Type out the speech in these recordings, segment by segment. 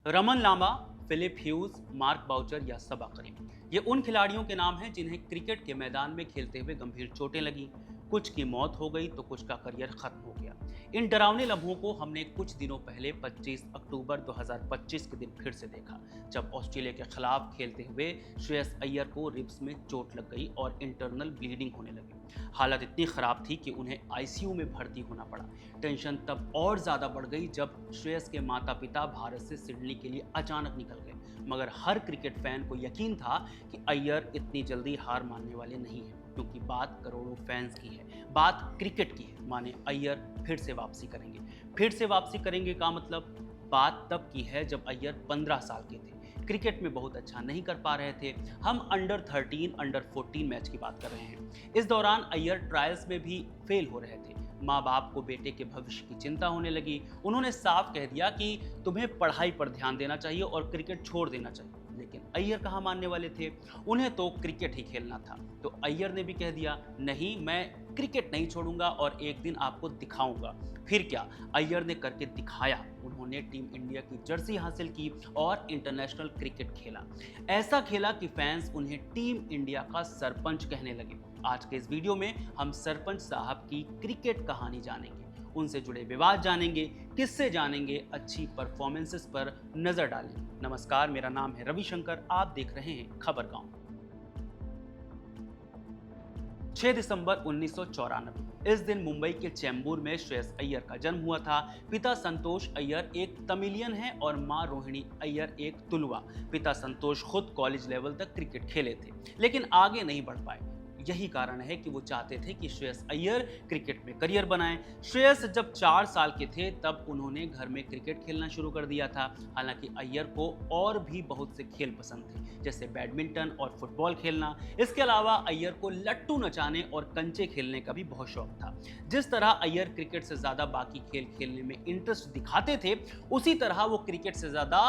Raman Lamba, Philip Hughes, Mark Boucher या सबा करीम, ये उन खिलाड़ियों के नाम हैं जिन्हें क्रिकेट के मैदान में खेलते हुए गंभीर चोटें लगी। कुछ की मौत हो गई तो कुछ का करियर खत्म हो गया। इन डरावने लम्हों को हमने कुछ दिनों पहले 25 अक्टूबर 2025 के दिन फिर से देखा, जब ऑस्ट्रेलिया के खिलाफ खेलते हुए श्रेयस अय्यर को रिब्स में चोट लग गई और इंटरनल ब्लीडिंग होने लगी। हालत इतनी खराब थी कि उन्हें आईसीयू में भर्ती होना पड़ा। टेंशन तब और ज्यादा बढ़ गई जब श्रेयस के माता पिता भारत से सिडनी के लिए अचानक निकल गए। मगर हर क्रिकेट फैन को यकीन था कि अय्यर इतनी जल्दी हार मानने वाले नहीं हैं, क्योंकि बात करोड़ों फैंस की है, बात क्रिकेट की है। माने अय्यर फिर से वापसी करेंगे। फिर से वापसी करेंगे का मतलब बात तब की है जब अय्यर 15 साल के थे, क्रिकेट में बहुत अच्छा नहीं कर पा रहे थे। हम अंडर 13 अंडर 14 मैच की बात कर रहे हैं। इस दौरान अय्यर ट्रायल्स में भी फेल हो रहे थे। माँ बाप को बेटे के भविष्य की चिंता होने लगी। उन्होंने साफ कह दिया कि तुम्हें पढ़ाई पर ध्यान देना चाहिए और क्रिकेट छोड़ देना चाहिए। लेकिन अय्यर कहाँ मानने वाले थे, उन्हें तो क्रिकेट ही खेलना था। तो अय्यर ने भी कह दिया, नहीं, मैं क्रिकेट नहीं छोड़ूंगा और एक दिन आपको दिखाऊंगा। फिर क्या, अय्यर ने करके दिखाया। उन्होंने टीम इंडिया की जर्सी हासिल की और इंटरनेशनल क्रिकेट खेला। ऐसा खेला कि फैंस उन्हें टीम इंडिया का सरपंच कहने लगे। आज के इस वीडियो में हम सरपंच साहब की क्रिकेट कहानी जानेंगे, उनसे जुड़े विवाद जानेंगे, किस्से जानेंगे, अच्छी परफॉर्मेंसेस पर नजर डालेंगे। नमस्कार, मेरा नाम है रविशंकर, आप देख रहे हैं खबर गांव। 6 दिसंबर 1994, इस दिन मुंबई के चेंबूर में श्रेयस अय्यर का जन्म हुआ था। पिता संतोष अय्यर एक तमिलियन है और मां रोहिणी अय्यर एक तुलुवा। पिता संतोष खुद कॉलेज लेवल तक क्रिकेट खेले थे, लेकिन आगे नहीं बढ़ पाए। यही कारण है कि वो चाहते थे कि श्रेयस अय्यर क्रिकेट में करियर बनाएं। श्रेयस जब 4 साल के थे तब उन्होंने घर में क्रिकेट खेलना शुरू कर दिया था। हालांकि अय्यर को और भी बहुत से खेल पसंद थे, जैसे बैडमिंटन और फुटबॉल खेलना। इसके अलावा अय्यर को लट्टू नचाने और कंचे खेलने का भी बहुत शौक था। जिस तरह अय्यर क्रिकेट से ज्यादा बाकी खेल खेलने में इंटरेस्ट दिखाते थे, उसी तरह वो क्रिकेट से ज्यादा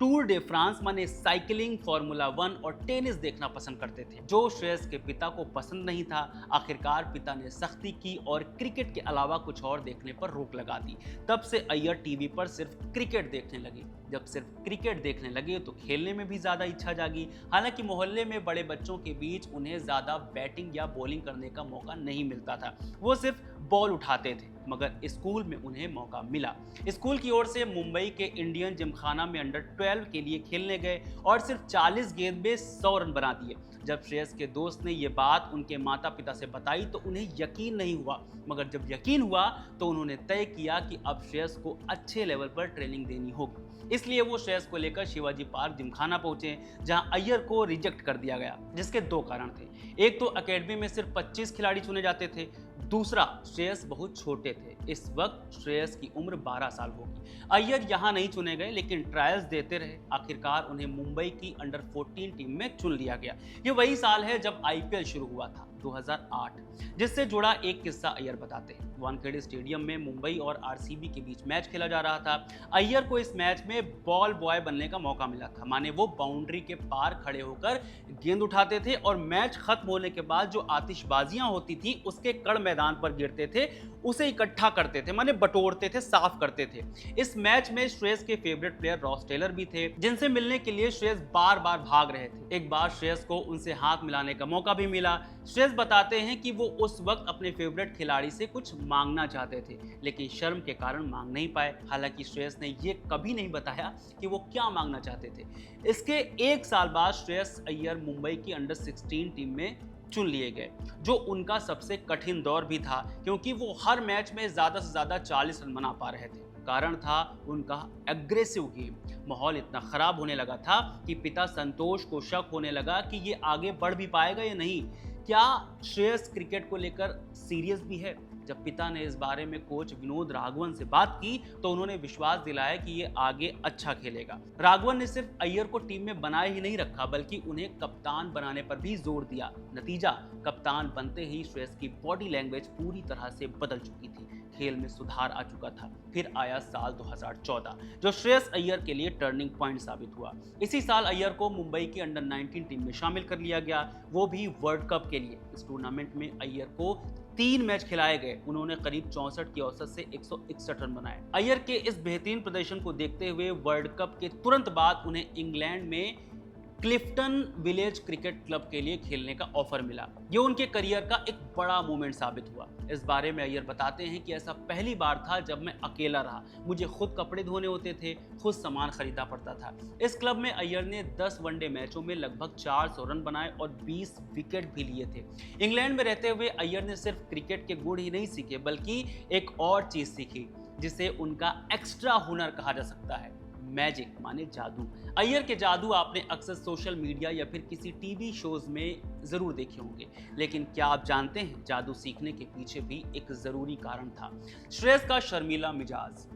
टूर डे फ्रांस माने साइकिलिंग, फार्मूला 1 और टेनिस देखना पसंद करते थे, जो श्रेयस के पिता को पसंद नहीं था। आखिरकार पिता ने सख्ती की और क्रिकेट के अलावा कुछ और देखने पर रोक लगा दी। तब से अय्यर टीवी पर सिर्फ क्रिकेट देखने लगे। जब सिर्फ क्रिकेट देखने लगे तो खेलने में भी ज्यादा इच्छा जागी। हालांकि मोहल्ले में बड़े बच्चों के बीच उन्हें ज्यादा बैटिंग या बॉलिंग करने का मौका नहीं मिलता था, वो सिर्फ बॉल उठाते थे। मगर स्कूल में उन्हें मौका मिला। स्कूल की ओर से मुंबई के इंडियन जिमखाना में अंडर 12 के लिए खेलने गए और सिर्फ 40 गेंद में 100 रन बना दिए। जब श्रेयस के दोस्त ने ये बात उनके माता पिता से बताई तो उन्हें यकीन नहीं हुआ, मगर जब यकीन हुआ तो उन्होंने तय किया कि अब श्रेयस को अच्छे लेवल पर ट्रेनिंग देनी होगी। इसलिए वो श्रेयस को लेकर शिवाजी पार्क जिमखाना पहुंचे, जहां अय्यर को रिजेक्ट कर दिया गया, जिसके 2 कारण थे। एक तो एकेडमी में सिर्फ 25 खिलाड़ी चुने जाते थे, दूसरा श्रेयस बहुत छोटे थे। इस वक्त श्रेयस की उम्र 12 साल होगी। अय्यर यहां नहीं चुने गए, लेकिन ट्रायल्स देते रहे। आखिरकार उन्हें मुंबई की अंडर 14 टीम में चुन लिया गया। ये वही साल है जब आईपीएल शुरू हुआ था, 2008, जिससे जुड़ा एक किस्सा अय्यर बताते हैं। वानखेड़े स्टेडियम में मुंबई और आरसीबी के बीच मैच खेला जा रहा था। अय्यर को इस मैच में बॉल बॉय बनने का मौका मिला था, माने वो बाउंड्री के पार खड़े होकर गेंद उठाते थे और मैच खत्म होने के बाद जो आतिशबाजियां होती थी उसके कड़ मैदान पर गिरते थे, उसे इकट्ठा करते थे, माने बटोरते थे, साफ करते थे। इस मैच में श्रेयस के फेवरेट प्लेयर रॉस टेलर भी थे, जिनसे मिलने के लिए श्रेयस बार बार भाग रहे थे। एक बार श्रेयस को उनसे हाथ मिलाने का मौका भी मिला। श्रेयस बताते हैं कि वो उस वक्त अपने फेवरेट खिलाड़ी से कुछ मांगना चाहते थे, लेकिन शर्म के कारण मांग नहीं पाए। हालांकि श्रेयस ने ये कभी नहीं बताया कि वो क्या मांगना चाहते थे। इसके 1 साल बाद श्रेयस अय्यर मुंबई की अंडर 16 टीम में चुन लिए गए, जो उनका सबसे कठिन दौर भी था, क्योंकि वो हर मैच में ज्यादा से ज्यादा 40 रन बना पा रहे थे। कारण था उनका एग्रेसिव गेम। माहौल इतना खराब होने लगा था कि पिता संतोष को शक होने लगा कि ये आगे बढ़ भी पाएगा या नहीं। क्या श्रेयस क्रिकेट को लेकर सीरियस भी है? जब पिता ने इस बारे में कोच विनोद राघवन से बात की तो उन्होंने विश्वास दिलाया कि ये आगे अच्छा खेलेगा। राघवन ने सिर्फ अय्यर को टीम में बनाए ही नहीं रखा, बल्कि उन्हें कप्तान बनाने पर भी जोर दिया। नतीजा, कप्तान बनते ही श्रेयस की बॉडी लैंग्वेज पूरी तरह से बदल चुकी थी। खेल में सुधार आ चुका था। फिर आया साल 2014 जो श्रेयस अय्यर के लिए टर्निंग पॉइंट साबित हुआ। इसी साल अय्यर को मुंबई की अंडर 19 टीम में शामिल कर लिया गया, वो भी वर्ल्ड कप के लिए। इस टूर्नामेंट में अय्यर को 3 मैच खिलाए गए। उन्होंने करीब 64 की औसत से 161 रन बनाए। अय्यर के इस बेहतरीन प्रदर्शन को देखते हुए वर्ल्ड कप के तुरंत बाद उन्हें इंग्लैंड में क्लिफ्टन विलेज क्रिकेट क्लब के लिए खेलने का ऑफर मिला। ये उनके करियर का एक बड़ा मोमेंट साबित हुआ। इस बारे में अय्यर बताते हैं कि ऐसा पहली बार था जब मैं अकेला रहा। मुझे खुद कपड़े धोने होते थे, खुद सामान खरीदना पड़ता था। इस क्लब में अय्यर ने 10 वनडे मैचों में लगभग 400 रन बनाए और 20 विकेट भी लिए थे। इंग्लैंड में रहते हुए अय्यर ने सिर्फ क्रिकेट के गुण ही नहीं सीखे बल्कि एक और चीज सीखी जिसे उनका एक्स्ट्रा हुनर कहा जा सकता है, मैजिक माने जादू। अय्यर के जादू आपने अक्सर सोशल मीडिया या फिर किसी टीवी शोज में जरूर देखे होंगे, लेकिन क्या आप जानते हैं जादू सीखने के पीछे भी एक जरूरी कारण था, श्रेयस का शर्मीला मिजाज।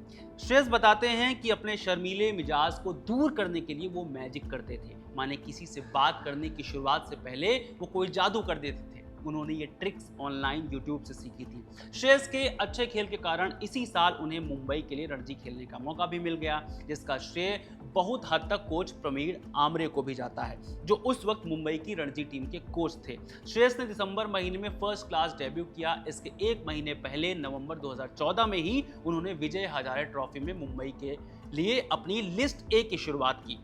श्रेयस बताते हैं कि अपने शर्मीले मिजाज को दूर करने के लिए वो मैजिक करते थे, माने किसी से बात करने की शुरुआत से पहले वो कोई जादू कर देते थे। उन्होंने ये ट्रिक्स ऑनलाइन यूट्यूब से सीखी थी। श्रेयस के अच्छे खेल के कारण इसी साल उन्हें मुंबई के लिए रणजी खेलने का मौका भी मिल गया, जिसका श्रेय बहुत हद तक कोच प्रमीण आमरे को भी जाता है, जो उस वक्त मुंबई की रणजी टीम के कोच थे। श्रेयस ने दिसंबर महीने में फर्स्ट क्लास डेब्यू किया। इसके एक महीने पहले नवंबर 2014 में ही उन्होंने विजय हजारे ट्रॉफी में मुंबई के लिए अपनी लिस्ट ए की शुरुआत की।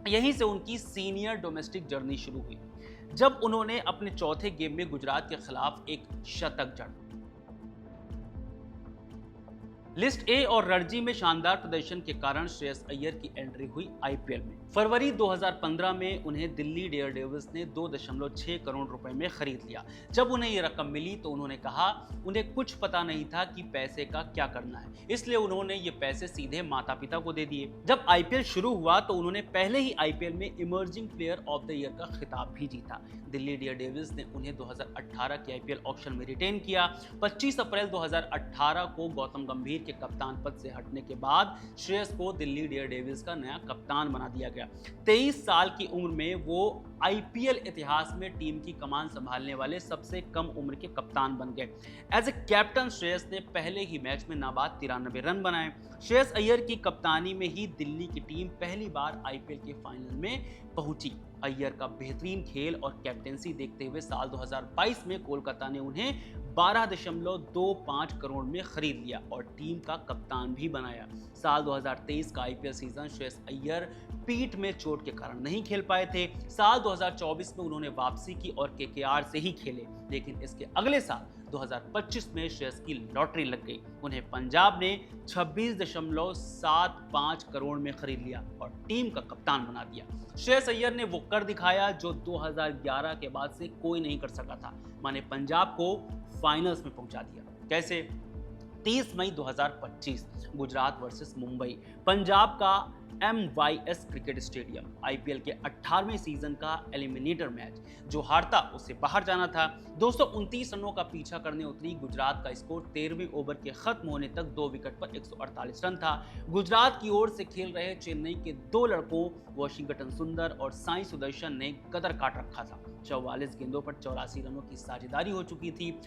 यहीं से उनकी सीनियर डोमेस्टिक जर्नी शुरू हुई, जब उन्होंने अपने चौथे गेम में गुजरात के खिलाफ एक शतक जड़ा। लिस्ट ए और रणजी में शानदार प्रदर्शन के कारण श्रेयस अय्यर की एंट्री हुई आईपीएल में। फरवरी 2015 में उन्हें दिल्ली डेयरडेविल्स ने 2.6 करोड़ रुपए में खरीद लिया। जब उन्हें यह रकम मिली तो उन्होंने कहा उन्हें कुछ पता नहीं था कि पैसे का क्या करना है, इसलिए उन्होंने ये पैसे सीधे माता पिता को दे दिए। जब आईपीएल शुरू हुआ तो उन्होंने पहले ही आईपीएल में emerging player of the year का खिताब भी जीता। दिल्ली डेयरडेविल्स ने उन्हें 2018 के आईपीएल ऑक्शन में रिटेन किया। 25 अप्रैल 2018 को गौतम गंभीर के कप्तान पद से हटने के बाद श्रेयस को दिल्ली डेयरडेविल्स का नया कप्तान बना दिया गया। 23 साल की उम्र में वो आईपीएल इतिहास में टीम की कमान संभालने वाले सबसे कम उम्र के कप्तान बन गए। एज ए कैप्टन श्रेयस ने पहले ही मैच में नाबाद 93 रन बनाए। श्रेयस अय्यर की कप्तानी में ही दिल्ली की टीम पहली बार आईपीएल के फाइनल में पहुंची। अय्यर का बेहतरीन खेल और कैप्टेंसी देखते हुए साल 2022 में कोलकाता ने उन्हें 12.25 करोड़ में खरीद लिया और टीम का कप्तान भी बनाया। साल 2023 का आईपीएल सीजन श्रेयस अय्यर पीठ में चोट के कारण नहीं खेल पाए थे। साल 2024 में उन्होंने वापसी की और केकेआर से ही खेले, लेकिन इसके अगले साल 2025 में श्रेयस की लॉटरी लग गई। उन्हें पंजाब ने 26.75 करोड़ में खरीद लिया और टीम का कप्तान बना दिया। श्रेयस अय्यर ने वो कर दिखाया जो 2011 के बाद से कोई नहीं कर सका था, माने पंजाब को फाइनल्स में पहुंचा दिया। कैसे? 30 मई 2025 गुजरात वर्सेस मुंबई, पंजाब का MYS क्रिकेट स्टेडियम। आईपीएल के 18वें सीजन का एलिमिनेटर मैच, जो हारता उसे बाहर जाना था। 229 रनों का पीछा करने उतरी गुजरात का स्कोर 13वें ओवर के खत्म होने तक 2 विकेट पर 148 रन था। गुजरात की ओर से खेल रहे चेन्नई के 2 लड़कों वाशिंगटन सुंदर और साई सुदर्शन ने कदर काट रखा था। 44 गेंदों पर 84 रनों की साझेदारी हो चुकी थी।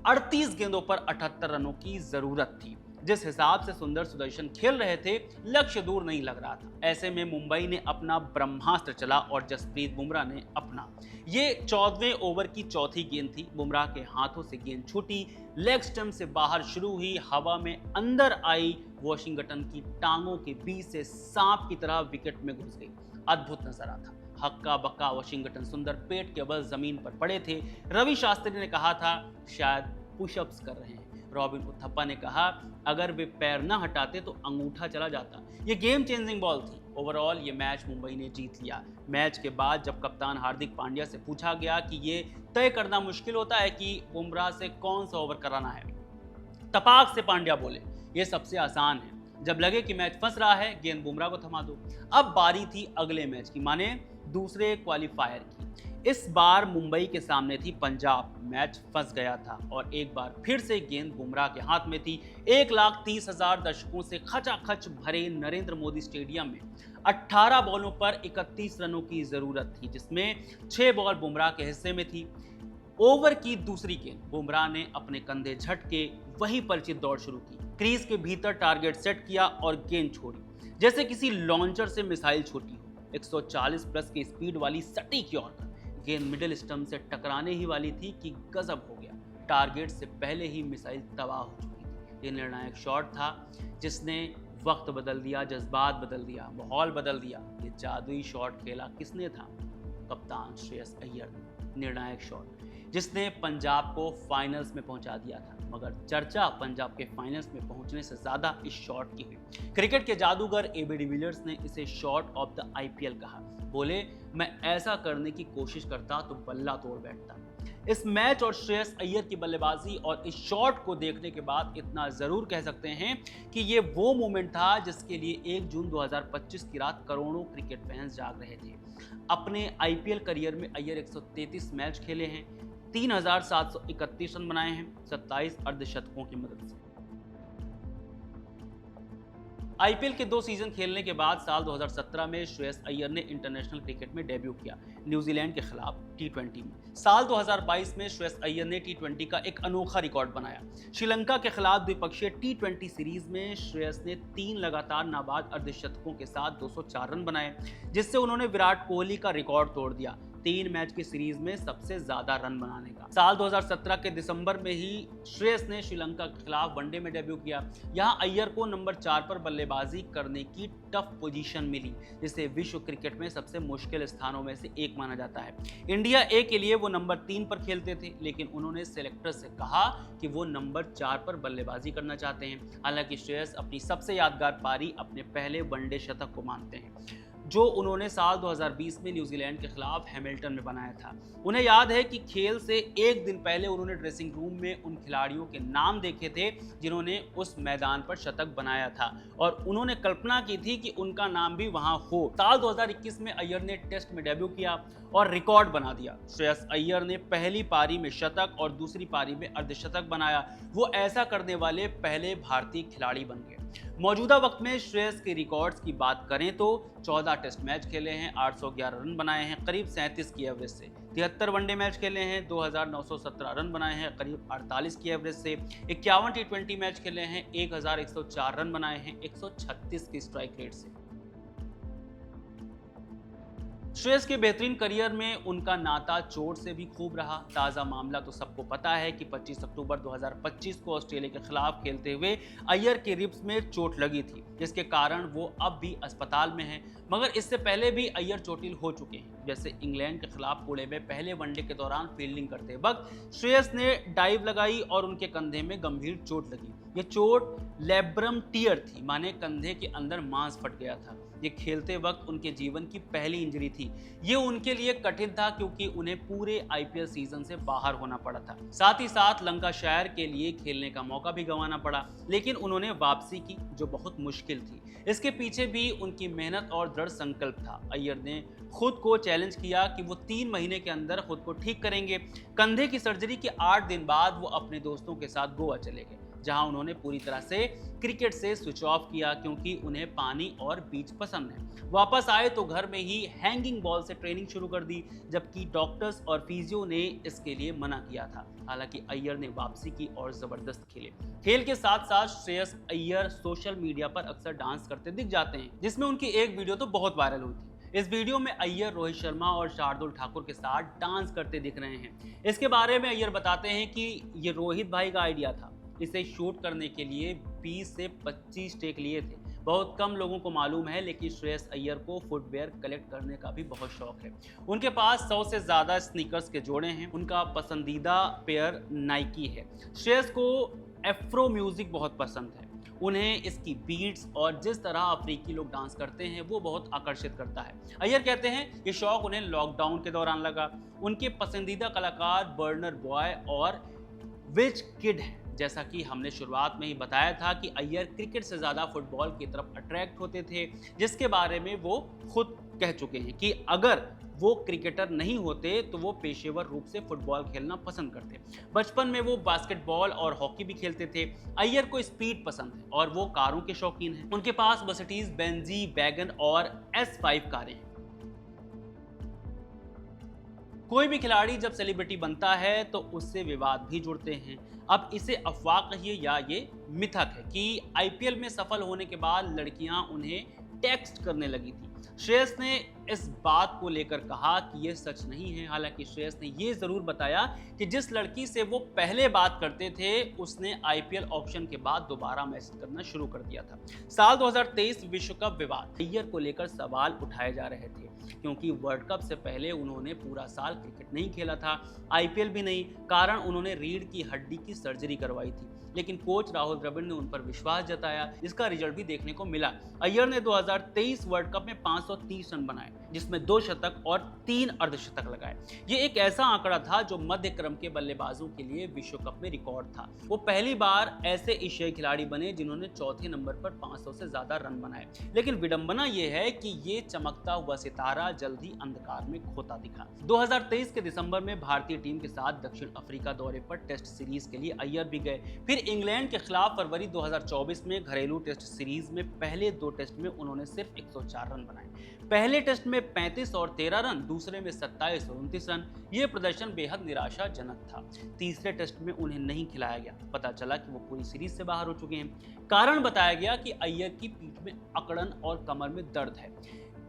38 गेंदों पर 78 रनों की जरूरत थी। जिस हिसाब से सुंदर सुदर्शन खेल रहे थे, लक्ष्य दूर नहीं लग रहा था। ऐसे में मुंबई ने अपना ब्रह्मास्त्र चला और जसप्रीत बुमराह ने अपना। ये 14वें ओवर की चौथी गेंद थी। बुमराह के हाथों से गेंद छूटी, लेग स्टंप से बाहर शुरू हुई, हवा में अंदर आई, वाशिंगटन की टांगों के बीच से सांप की तरह विकेट में घुस गई। अद्भुत नजारा था। हक्का बक्का वाशिंगटन सुंदर पेट के बल जमीन पर पड़े थे। रवि शास्त्री ने कहा था शायद पुशअप्स कर रहे हैं। रॉबिन उथप्पा ने कहा अगर वे पैर न हटाते तो अंगूठा चला जाता। ये गेम चेंजिंग बॉल थी। ओवरऑल ये मैच मुंबई ने जीत लिया। मैच के बाद जब कप्तान हार्दिक पांड्या से पूछा गया कि ये तय करना मुश्किल होता है कि बुमराह से कौन सा ओवर कराना है, तपाक से पांड्या बोले ये सबसे आसान है। जब लगे कि मैच फंस रहा है, गेंद बुमराह को थमा दो। अब बारी थी अगले मैच की, माने दूसरे क्वालिफायर की। इस बार मुंबई के सामने थी पंजाब। मैच फंस गया था और एक बार फिर से गेंद बुमराह के हाथ में थी। 1,30,000 दर्शकों से खचाखच भरे नरेंद्र मोदी स्टेडियम में 18 बॉलों पर 31 रनों की जरूरत थी, जिसमें 6 बॉल बुमराह के हिस्से में थी। ओवर की दूसरी गेंद बुमराह ने अपने कंधे झटके वही परिचित दौड़ शुरू की। क्रीज के भीतर टारगेट सेट किया और गेंद छोड़ी, जैसे किसी लॉन्चर से मिसाइल छोटी हो। 140 प्लस की स्पीड वाली सटीक यॉर्कर गेंद मिडिल स्टंप से टकराने ही वाली थी कि गजब हो गया। टारगेट से पहले ही मिसाइल तबाह हो चुकी थी। ये निर्णायक शॉट था जिसने वक्त बदल दिया, जज्बात बदल दिया, माहौल बदल दिया। ये जादुई शॉट खेला किसने था? कप्तान श्रेयस अय्यर ने। निर्णायक शॉट जिसने पंजाब को फाइनल्स में पहुंचा दिया था, मगर चर्चा पंजाब के फाइनल्स में पहुंचने से ज्यादा इस शॉट की हुई। क्रिकेट के जादूगर एबी डिविलियर्स ने इसे शॉट ऑफ द आईपीएल कहा। बोले, मैं ऐसा करने की कोशिश करता तो बल्ला तोड़ बैठता। इस मैच और श्रेयस अय्यर की बल्लेबाजी और इस शॉट को देखने के बाद इतना जरूर कह सकते हैं कि ये वो मोमेंट था जिसके लिए 1 जून 2025 की रात करोड़ों क्रिकेट फैंस जाग रहे थे। अपने आईपीएल करियर में अय्यर 133 मैच खेले हैं, 3731 रन बनाए हैं 27 अर्धशतकों की मदद से। आईपीएल के 2 सीजन खेलने के बाद साल 2017 में श्रेयस अय्यर ने इंटरनेशनल क्रिकेट में डेब्यू किया, न्यूजीलैंड के खिलाफ टी20 में। साल 2022 में श्रेयस अय्यर ने टी20 का एक अनोखा रिकॉर्ड बनाया। श्रीलंका के खिलाफ द्विपक्षीय टी20 सीरीज में श्रेयस ने 3 लगातार नाबाद अर्धशतकों के साथ 204 रन बनाए, जिससे उन्होंने विराट कोहली का रिकॉर्ड तोड़ दिया 3 मैच की सीरीज में सबसे ज्यादा रन बनाने का। साल 2017 के दिसंबर में ही श्रेयस ने श्रीलंका के खिलाफ वनडे में डेब्यू किया। यहां अय्यर को नंबर 4 पर बल्लेबाजी करने की टफ पोजीशन मिली, जिसे विश्व क्रिकेट में सबसे मुश्किल स्थानों में से एक माना जाता है। इंडिया ए के लिए वो नंबर 3 पर खेलते थे, लेकिन उन्होंने सेलेक्टर से कहा कि वो नंबर 4 पर बल्लेबाजी करना चाहते हैं। हालांकि श्रेयस अपनी सबसे यादगार पारी अपने पहले वनडे शतक को मानते हैं, जो उन्होंने साल 2020 में न्यूजीलैंड के खिलाफ हैमिल्टन में बनाया था। उन्हें याद है कि खेल से एक दिन पहले उन्होंने ड्रेसिंग रूम में उन खिलाड़ियों के नाम देखे थे जिन्होंने उस मैदान पर शतक बनाया था, और उन्होंने कल्पना की थी कि उनका नाम भी वहां हो। साल 2021 में अय्यर ने टेस्ट में डेब्यू किया और रिकॉर्ड बना दिया। श्रेयस अय्यर ने पहली पारी में शतक और दूसरी पारी में अर्धशतक बनाया। वो ऐसा करने वाले पहले भारतीय खिलाड़ी बन गए। मौजूदा वक्त में श्रेयस के रिकॉर्ड्स की बात करें तो 14 टेस्ट मैच खेले हैं, 811 रन बनाए हैं करीब 37 की एवरेज से, 73 वनडे मैच खेले हैं, 2917 रन बनाए हैं करीब 48 की एवरेज से, 51 टी20 मैच खेले हैं, 1104 रन बनाए हैं 136 की स्ट्राइक रेट से। श्रेयस के बेहतरीन करियर में उनका नाता चोट से भी खूब रहा। ताज़ा मामला तो सबको पता है कि 25 अक्टूबर 2025 को ऑस्ट्रेलिया के खिलाफ खेलते हुए अय्यर के रिब्स में चोट लगी थी, जिसके कारण वो अब भी अस्पताल में हैं। मगर इससे पहले भी अय्यर चोटिल हो चुके हैं, जैसे इंग्लैंड के खिलाफ पुणे में पहले वनडे के दौरान फील्डिंग करते वक्त श्रेयस ने डाइव लगाई और उनके कंधे में गंभीर चोट लगी। ये चोट लेब्रम टियर थी, माने कंधे के अंदर मांस फट गया था। ये खेलते वक्त उनके जीवन की पहली इंजरी थी। ये उनके लिए कठिन था क्योंकि उन्हें पूरे आईपीएल सीजन से बाहर होना पड़ा था। साथ ही साथ लंकाशायर के लिए खेलने का मौका भी गंवाना पड़ा, लेकिन उन्होंने वापसी की जो बहुत मुश्किल थी। इसके पीछे भी उनकी मेहनत और दृढ़ संकल्प था। अय्यर ने खुद को चैलेंज किया कि वो 3 महीने के अंदर खुद को ठीक करेंगे। कंधे की सर्जरी के 8 दिन बाद वो अपने दोस्तों के साथ गोवा चले गए, जहां उन्होंने पूरी तरह से क्रिकेट से स्विच ऑफ किया क्योंकि उन्हें पानी और बीच पसंद है। वापस आए तो घर में ही हैंगिंग बॉल से ट्रेनिंग शुरू कर दी, जबकि डॉक्टर्स और फिजियो ने इसके लिए मना किया था। हालांकि अय्यर ने वापसी की और जबरदस्त खेले। खेल के साथ साथ श्रेयस अय्यर सोशल मीडिया पर अक्सर डांस करते दिख जाते हैं, जिसमें उनकी एक वीडियो तो बहुत वायरल हुई थी। इस वीडियो में अय्यर रोहित शर्मा और शार्दुल ठाकुर के साथ डांस करते दिख रहे हैं। इसके बारे में अय्यर बताते हैं कि ये रोहित भाई का आइडिया था। इसे शूट करने के लिए 20 से 25 टेक लिए थे। बहुत कम लोगों को मालूम है, लेकिन श्रेयस अय्यर को फुटवेयर कलेक्ट करने का भी बहुत शौक है। उनके पास 100 से ज़्यादा स्नीकर्स के जोड़े हैं। उनका पसंदीदा पेयर नाइकी है। श्रेयस को एफ्रो म्यूजिक बहुत पसंद है। उन्हें इसकी बीट्स और जिस तरह अफ्रीकी लोग डांस करते हैं वो बहुत आकर्षित करता है। अय्यर कहते हैं ये शौक उन्हें लॉकडाउन के दौरान लगा। उनके पसंदीदा कलाकार बर्नर बॉय और विच किड है। जैसा कि हमने शुरुआत में ही बताया था कि अय्यर क्रिकेट से ज़्यादा फुटबॉल की तरफ अट्रैक्ट होते थे, जिसके बारे में वो खुद कह चुके हैं कि अगर वो क्रिकेटर नहीं होते तो वो पेशेवर रूप से फुटबॉल खेलना पसंद करते। बचपन में वो बास्केटबॉल और हॉकी भी खेलते थे। अय्यर को स्पीड पसंद है और वो कारों के शौकीन हैं। उनके पास मर्सिडीज बेंजी, वैगन और S5 कारें हैं। कोई भी खिलाड़ी जब सेलिब्रिटी बनता है तो उससे विवाद भी जुड़ते हैं। अब इसे अफवाह कहिए या ये मिथक है कि आईपीएल में सफल होने के बाद लड़कियां उन्हें टेक्स्ट करने लगी थी। श्रेयस ने इस बात को लेकर कहा कि यह सच नहीं है। हालांकि श्रेयस ने यह जरूर बताया कि जिस लड़की से वो पहले बात करते थे उसने आईपीएल ऑक्शन के बाद दोबारा मैसेज करना शुरू कर दिया था। साल 2023 विश्व कप विवाद अय्यर को लेकर सवाल उठाए जा रहे थे क्योंकि वर्ल्ड कप से पहले उन्होंने पूरा साल क्रिकेट नहीं खेला था, आईपीएल भी नहीं। कारण उन्होंने रीढ़ की हड्डी की सर्जरी करवाई थी, लेकिन कोच राहुल द्रविड़ ने उन पर विश्वास जताया। इसका रिजल्ट भी देखने को मिला। अय्यर ने 2023 वर्ल्ड कप में 530 रन बनाए, जिसमें 2 शतक और 3 अर्धशतक लगाए। ये एक ऐसा आंकड़ा था जो मध्य क्रम के बल्लेबाजों के लिए विश्व कप में रिकॉर्ड था। वो पहली बार ऐसे एशियाई खिलाड़ी बने जिन्होंने चौथे नंबर पर 500 से ज्यादा रन बनाए। लेकिन विडंबना ये है कि ये चमकता हुआ सितारा जल्द ही अंधकार में खोता दिखा। 2023 के दिसंबर में भारतीय टीम के साथ दक्षिण अफ्रीका दौरे पर टेस्ट सीरीज के लिए अय्यर भी गए। फिर इंग्लैंड के खिलाफ फरवरी 2024 में घरेलू टेस्ट सीरीज में पहले 2 टेस्ट में उन्होंने सिर्फ 104 रन बनाए। पहले टेस्ट में 35 और 13 रन, दूसरे में 27 और 29 रन। यह प्रदर्शन बेहद निराशाजनक था। तीसरे टेस्ट में उन्हें नहीं खिलाया गया। पता चला कि वो पूरी सीरीज से बाहर हो चुके हैं। कारण बताया गया कि अय्यर की पीठ में अकड़न और कमर में दर्द है।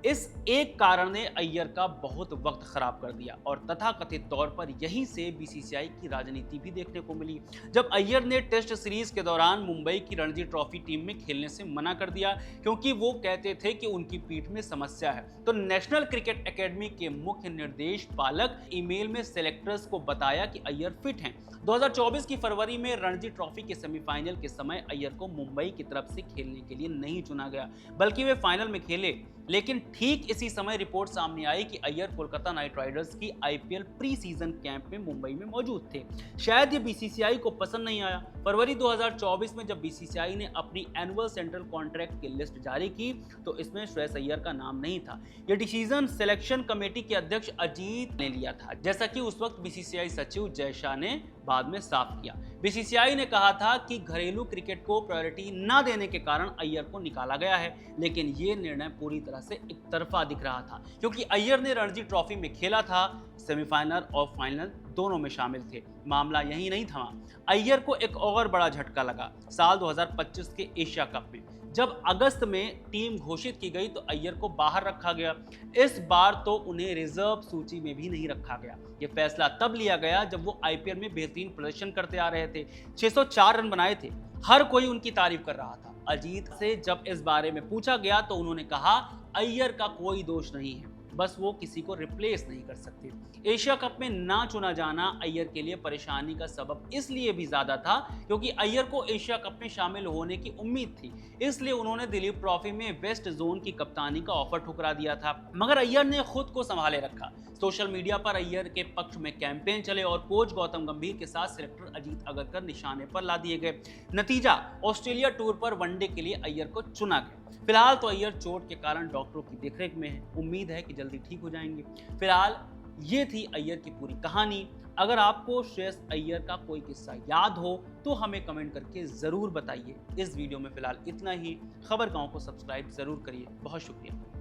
इस एक कारण ने अय्यर का बहुत वक्त खराब कर दिया और तथाकथित तौर पर यहीं से बीसीसीआई की राजनीति भी देखने को मिली। जब अय्यर ने टेस्ट सीरीज के दौरान मुंबई की रणजी ट्रॉफी टीम में खेलने से मना कर दिया क्योंकि वो कहते थे कि उनकी पीठ में समस्या है, तो नेशनल क्रिकेट एकेडमी के मुख्य निर्देश पालक ईमेल में सेलेक्टर्स को बताया कि अय्यर फिट हैं। 2024 की फरवरी में रणजी ट्रॉफी के सेमीफाइनल के समय अय्यर को मुंबई की तरफ से खेलने के लिए नहीं चुना गया, बल्कि वे फाइनल में खेले। लेकिन ठीक इसी समय रिपोर्ट सामने आई कि अय्यर कोलकाता नाइट राइडर्स की आईपीएल प्री सीजन कैंप में मुंबई में मौजूद थे। शायद ये बीसीसीआई को पसंद नहीं आया। फरवरी 2024 में जब बीसीसीआई ने अपनी एनुअल सेंट्रल कॉन्ट्रैक्ट की लिस्ट जारी की तो इसमें श्रेयस अय्यर का नाम नहीं था। यह डिसीजन सिलेक्शन कमेटी के अध्यक्ष अजीत ने लिया था, जैसा कि उस वक्त बीसीसीआई सचिव जय शाह ने बाद में साफ किया। बीसीसीआई ने कहा था कि घरेलू क्रिकेट को प्रायोरिटी न देने के कारण अय्यर को निकाला गया है, लेकिन ये निर्णय पूरी तरह से एक तरफा दिख रहा था क्योंकि अय्यर ने रणजी ट्रॉफी में खेला था, सेमीफाइनल और फाइनल दोनों में शामिल थे। मामला यही नहीं थमा। अय्यर को एक और बड़ा झटका लगा साल 2025 के एशिया कप में। जब अगस्त में टीम घोषित की गई तो अय्यर को बाहर रखा गया। इस बार तो उन्हें रिजर्व सूची में भी नहीं रखा गया। यह फैसला तब लिया गया जब वो आईपीएल में बेहतरीन प्रदर्शन करते आ रहे थे। 604 रन बनाए थे। हर कोई उनकी तारीफ कर रहा था। अजीत से जब इस बारे में पूछा गया तो उन्होंने कहा अय्यर का कोई दोष नहीं है, बस वो किसी को रिप्लेस नहीं कर सकते। एशिया कप में ना चुना जाना अय्यर के लिए परेशानी का सबब इसलिए भी ज्यादा था क्योंकि अय्यर को एशिया कप में शामिल होने की उम्मीद थी। इसलिए उन्होंने दिलीप ट्रॉफी में वेस्ट जोन की कप्तानी का ऑफर ठुकरा दिया था, मगर अय्यर ने खुद को संभाले रखा। सोशल मीडिया पर अय्यर के पक्ष में कैंपेन चले और कोच गौतम गंभीर के साथ सिलेक्टर अजीत अगरकर निशाने पर ला दिए गए। नतीजा, ऑस्ट्रेलिया टूर पर वनडे के लिए अय्यर को चुना गया। फिलहाल तो अय्यर चोट के कारण डॉक्टरों की देखरेख में है। उम्मीद है कि जल्दी ठीक हो जाएंगे। फिलहाल ये थी अय्यर की पूरी कहानी। अगर आपको श्रेयस अय्यर का कोई किस्सा याद हो तो हमें कमेंट करके ज़रूर बताइए। इस वीडियो में फिलहाल इतना ही। खबर गांव को सब्सक्राइब ज़रूर करिए। बहुत शुक्रिया।